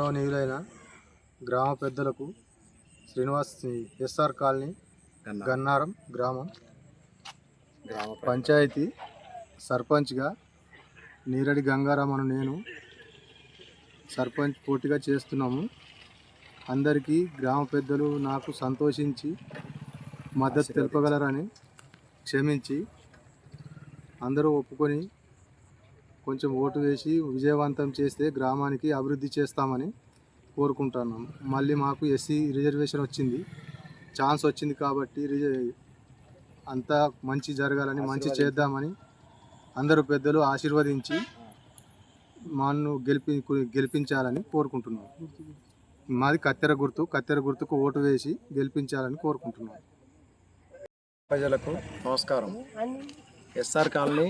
గౌరవనీయులైన గ్రామ పెద్దలకు శ్రీనివాస్ ఎస్ఆర్ కాలనీ గన్నారం గ్రామ పంచాయతీ సర్పంచ్గా నీరడి గంగారాం అను నేను సర్పంచ్ పోటీగా చేస్తున్నాము. అందరికీ గ్రామ పెద్దలు నాకు సంతోషించి మద్దతు తెలుపగలరని క్షమించి అందరూ ఒప్పుకొని కొంచెం ఓటు వేసి విజయవంతం చేస్తే గ్రామానికి అభివృద్ధి చేస్తామని కోరుకుంటున్నాం. మళ్ళీ మాకు ఎస్సీ రిజర్వేషన్ వచ్చింది, ఛాన్స్ వచ్చింది కాబట్టి అంతా మంచి జరగాలని మంచి చేద్దామని అందరూ పెద్దలు ఆశీర్వదించి మాను గెలిపించాలని కోరుకుంటున్నాం. మాది కత్తెర గుర్తుకు ఓటు వేసి గెలిపించాలని కోరుకుంటున్నాం. ప్రజలకు నమస్కారం. SR colony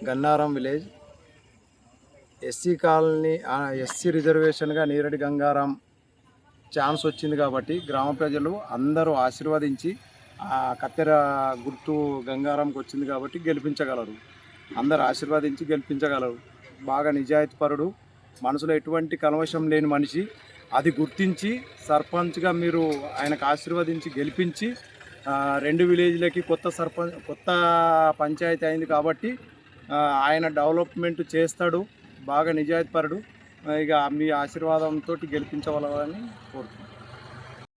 Gannaram village SC colony SC రిజర్వేషన్గా నీరడి గంగారాం ఛాన్స్ వచ్చింది కాబట్టి గ్రామ ప్రజలు అందరూ ఆశీర్వదించి కత్తెర గుర్తు గంగారాంకి వచ్చింది కాబట్టి గెలిపించగలరు. అందరూ ఆశీర్వదించి గెలిపించగలరు. బాగా నిజాయితీపరుడు, మనసులో ఎటువంటి కల్మషం లేని మనిషి. అది గుర్తించి సర్పంచ్గా మీరు ఆయనకు ఆశీర్వదించి గెలిపించి 2 విలేజ్లకి కొత్త పంచాయతీ అయింది కాబట్టి ఆయన డెవలప్మెంట్ చేస్తాడు. బాగా నిజాయితీపరుడు. ఇక మీ ఆశీర్వాదంతో గెలిపించవాలని కోరుతున్నాను.